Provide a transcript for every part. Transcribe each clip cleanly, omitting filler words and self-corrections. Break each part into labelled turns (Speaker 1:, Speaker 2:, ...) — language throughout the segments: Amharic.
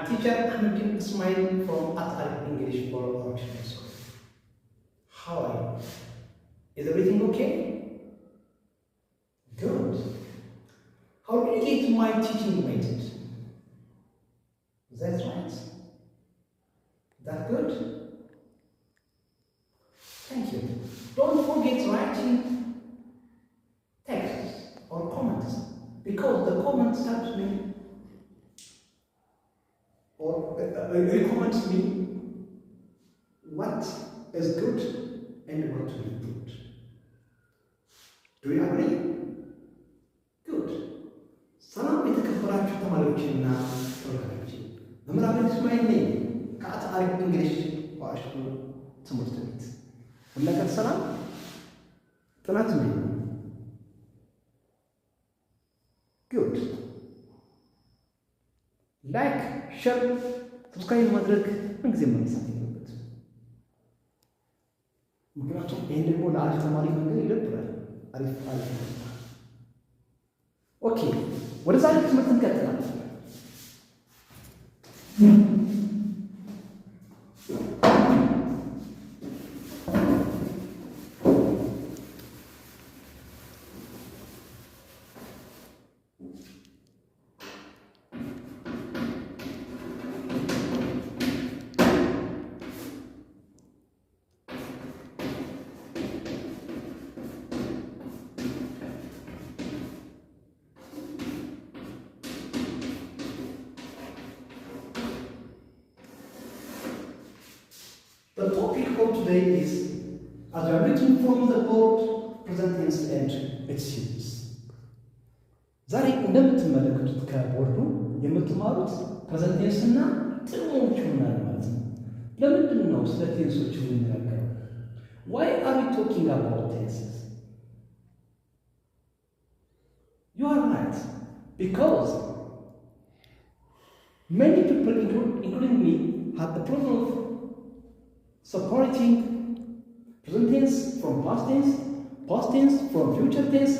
Speaker 1: teacher Ahmed Ismail from Atar English for Option School. How are you? Is everything okay? Good. How did you get my teaching method? That's right. That good? Thank you. Don't forget writing texts or comments, because the comments helps me or recommends me what is good and what to improve. Do you agree? Good. ሰላም የተከበራችሁ ተማሪዎችና ተወዳጆች፣ መምህር አህመድ እስማኤል ነኝ ከአጣሪ እንግሊሽ ዋሽቱ ትምህርት ቤት። ሁላችሁ ሰላም? ጥናት እንዴት ነው? Good. ላይክ፣ ሼር፣ ሰብስክራይብ ማድረግ ምንጊዜም መነሳት የለበት። ምክንያቱም ይህን ደግሞ ለአሪፍ ተማሪ መንገድ ይደብራል። አሪፍ ኦኬ፣ ወደ ዛሬ ትምህርት እንቀጥላለን። The topic of today is, as you are reading from the board, present tense and its uses. ዛሬ እንደምትመለከቱት ከቦርዱ የምትማሩት ፕሬዘንት ቴንስ እና ጥቅሞቹ ምናምን ማለት ነው። ለምንድን ነው ስለ ቴንሶች የምንነጋገረው? Why are we talking about tenses? You are right, because many people, including me, have the problem of separating present tense from past tense from future tense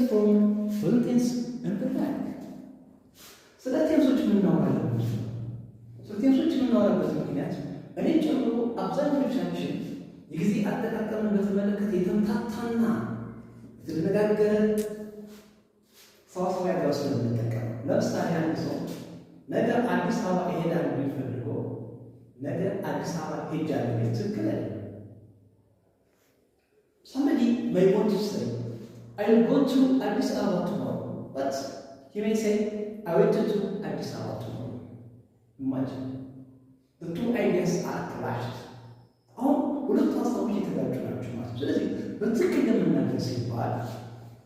Speaker 1: from present tense, and the like. ስለ ቴንሶች የምናወራበት ምክንያት እኔ ጨምሮ አብዛኞቻችን የጊዜ አጠቃቀምን በተመለከተ የተምታታና የተደነጋገረ ሰዋሰው ያለው ስለምንጠቀም። ለምሳሌ አንድ ሰው ነገ አዲስ አበባ እሄዳለሁ ቢፈልጎ ነገ አዲስ አበባ ሄጃለሁ ቢል ትክክል አይደለም። Somebody may want to say, I will go to Addis Ababa tomorrow, but he may say, I went to Addis Ababa tomorrow. Imagine. The two ideas are clashed. አሁን ሁለቱ ሀሳቦች የተጋጩ ናቸው ማለት ነው። ስለዚህ በትክክል እንደምናገር ሲባል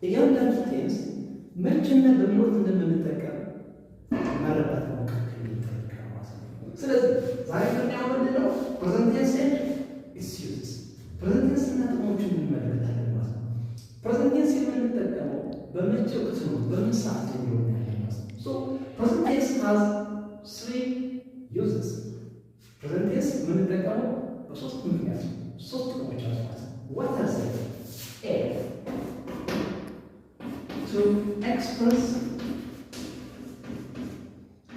Speaker 1: እያንዳንዱ ቴንስ መቼና በምን ወቅት እንደምንጠቀም መረዳት ነው። ስለዚህ ዛሬ የምናየው ምንድን ነው? ፕሬዘንት ቴንስ ኤንድ ኢትስ ዩዝስ። ፕሬዘንት ቴንስ እና ጥቅሞቹን እንመለከታለን ማለት ነው። ፕሬዘንት ቴንስ የምንጠቀመው በመቼ ወቅት ነው? በምን ሰዓት ላይ ሊሆን ያለ ማለት ነው። ሶ ፕሬዘንት ቴንስ ሃዝ 3 ዩዝስ። ፕሬዘንት ቴንስ የምንጠቀመው በሶስት ምክንያት ነው። ሶስት ጥቅሞች አሉ ማለት ነው። What are they? A, to express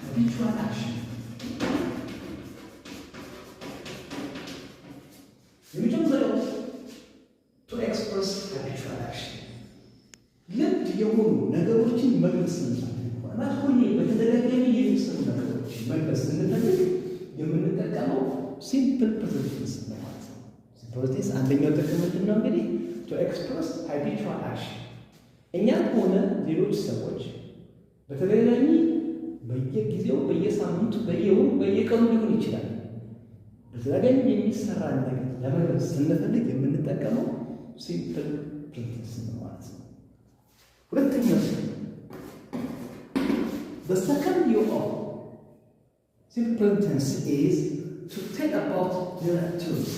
Speaker 1: habitual action. የመጀመሪያው to express habitual action፣ ልምድ የሆኑ ነገሮችን መግለጽ እንችላለን ማለት ሁሌ በተደጋጋሚ የሚሰሩ ነገሮችን መግለጽ እንፈልግ የምንጠቀመው ሲምፕል ፕሬዘንት ቴንስ ነው ማለት ነው። ሲምፕል ቴንስ አንደኛው ጥቅም ምንድን ነው እንግዲህ? to express habitual action። እኛ ከሆነ ሌሎች ሰዎች በተደጋጋሚ በየጊዜው በየሳምንቱ በየወሩ በየቀኑ ሊሆን ይችላል በተደጋጋሚ የሚሰራ ነገር ለመግለጽ ስንፈልግ የምንጠቀመው ሲምፕል ፕሬዘንት ቴንስ ነው ማለት ነው። ሁለተኛው the second use of simple present tense is to tell about their truth.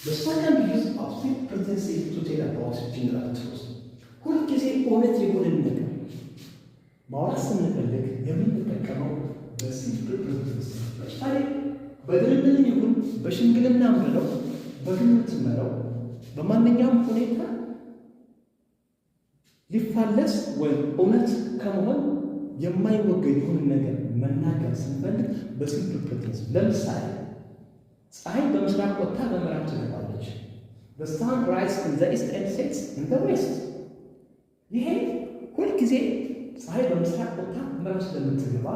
Speaker 1: The second use of simple present tense is to tell about general truth. ሁልጊዜ እውነት የሆነን ነገር ማውራት ስንፈልግ የምንጠቀመው በሲምፕል ፕሬዘንት ቴንስ ነው። ለምሳሌ በድርድር ይሁን በሽምግልና ምለው በግምት ምለው በማንኛውም ሁኔታ ሊፋለስ ወይም እውነት ከመሆን የማይወገድ የሆነ ነገር መናገር ስንፈልግ በሲምፕል ፕሬዘንስ ለምሳሌ ፀሐይ በምስራቅ ወጥታ በምዕራብ ትገባለች። The sun rises in the east and sets in the west። ይሄ ሁልጊዜ ፀሐይ በምስራቅ ወጥታ በምዕራብ ስለምትገባ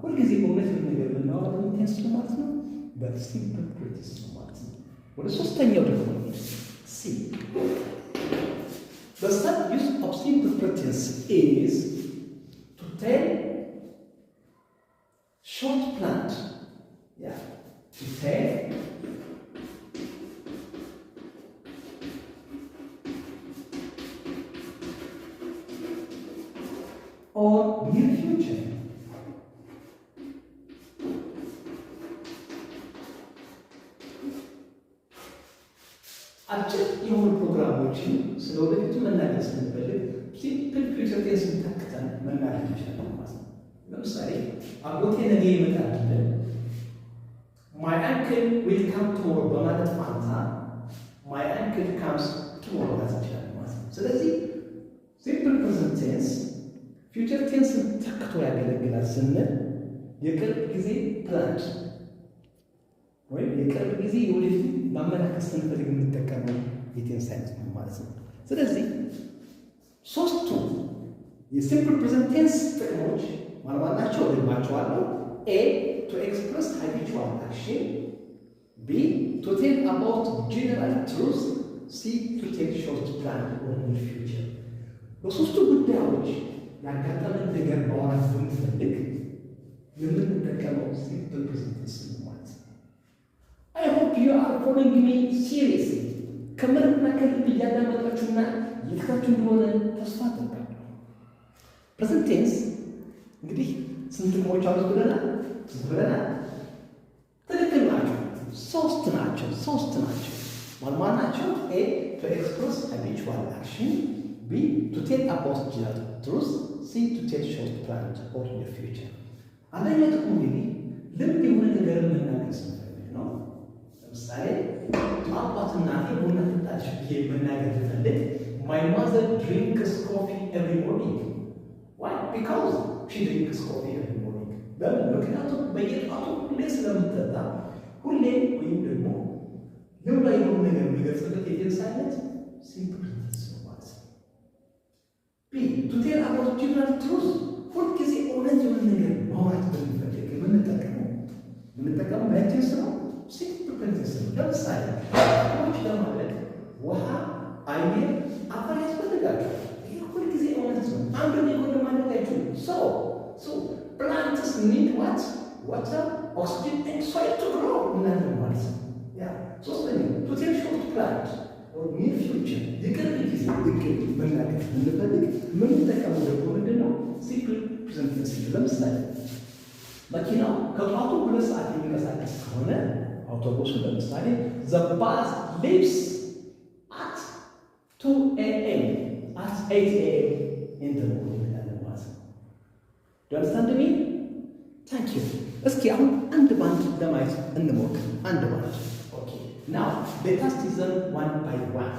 Speaker 1: ሁልጊዜ እውነት ነገር ብናወራ ቴንስ ማለት ነው። በሲምፕል ፕሬዘንስ ማለት ነው። ወደ ሶስተኛው ደግሞ ሲ The third use of simple pretense is to tell short plant. Yeah, to tell or near future. አጭር የሆኑ ፕሮግራሞችን ስለ ወደፊቱ መናገር ስንፈልግ ሲምፕል ፊውቸር ቴንስን ተክተን መናገር እንችላለን ማለት ነው። ለምሳሌ አጎቴ ነገ ይመጣል ብለን my uncle will come tomorrow በማለት ፋንታ my uncle comes tomorrow ማለት እንችላለን ማለት ነው። ስለዚህ ሲምፕል ፕሬዘንት ቴንስ ፊውቸር ቴንስን ተክቶ ያገለግላል ስንል የቅርብ ጊዜ ፕላን ወይም የቅርብ ጊዜ የወደፊት ማመላከት ስንፈልግ የምንጠቀመው የቴንስ አይነት ነው ማለት ነው። ስለዚህ ሶስቱ የሲምፕል ፕሬዘንት ቴንስ ጥቅሞች ማለት ናቸው ደግማቸዋለሁ። ኤ ቱ ኤክስፕረስ ሃቢቹዋል አክሽን፣ ቢ ቱ ቴል አባውት ጀነራል ትሩዝ፣ ሲ ቱ ቴክ ሾርት ፕላን ኦር ኒር ፊውቸር። በሶስቱ ጉዳዮች ያጋጠመን ነገር ማውራት ብንፈልግ የምንጠቀመው ሲምፕል ፕሬዘንት ቴንስ ነው ማለት ነው። I hope you are following me seriously። ከምርና ከልብ እያዳመጣችሁና እየተካችሁ እንደሆነ ተስፋ አደርጋለሁ። ፕሬዘንት ቴንስ እንግዲህ ስንት ጥቅሞች አሉት ብለናል? ትክክል ናቸው። ሶስት ናቸው። ማን ናቸው? ኤ ቱ ኤክስፕረስ ሃቢቹዋል አክሽን፣ ቢ ቱ ቴል አባውት ጀነራል ትሩዝ፣ ሲ ቱ ቴል ሾርት ፕላን ኦር ኒር ፊውቸር። አንደኛው ጥቅሙ እንግዲህ ልብ የሆነ ነገር መናገር ስንፈልግ ነው። ለምሳሌ አባት እናቴ ቡና ትጠጣለች ብዬ መናገር ብፈልግ my mother drinks coffee every morning. Why? Because she drinks coffee every morning. ለምን? ምክንያቱም በየጠዋቱ ሁሌ ስለምትጠጣ ሁሌ ወይም ደግሞ ልብ ላይ የሆነ ነገር የሚገልጽበት የቴንስ አይነት ሲምፕል ቴንስ ነው ማለት ነው። ቢ ቱ ቴል አባውት ጀነራል ትሩዝ፣ ሁልጊዜ እውነት የሆነ ነገር ማውራት ብንፈልግ የምንጠቀመው ቴንስ ነው። ሲምፕል ቴንስ ነው። ለምሳሌ ች ለማለት ውሃ፣ አየር፣ አፈር ያስፈልጋቸዋል። ይህ ሁልጊዜ እውነት ነው። አንዱ የጎን ማድረግ አይችሉም። plants need what? Water, oxygen and soil to grow እናለን ማለት ነው። ሶስተኛው to tell short plant or near future የቅርብ ጊዜ እቅድ መናገር ብንፈልግ የምንጠቀመው ደግሞ ምንድን ነው? ሲምፕል ፕሬዘንት ቴንስ። ለምሳሌ መኪናው ከጠዋቱ 2 ሰዓት የሚንቀሳቀስ ከሆነ አውቶቡሱ ለምሳሌ the bus leaves at 2 a.m. at 8 a.m. in the morning እናለን ማለት ነው። Do you understand me? Thank you. እስኪ አሁን አንድ ባንድ ለማየት እንሞክር። አንድ ባንድ ኦኬ። ናው let us listen one by one.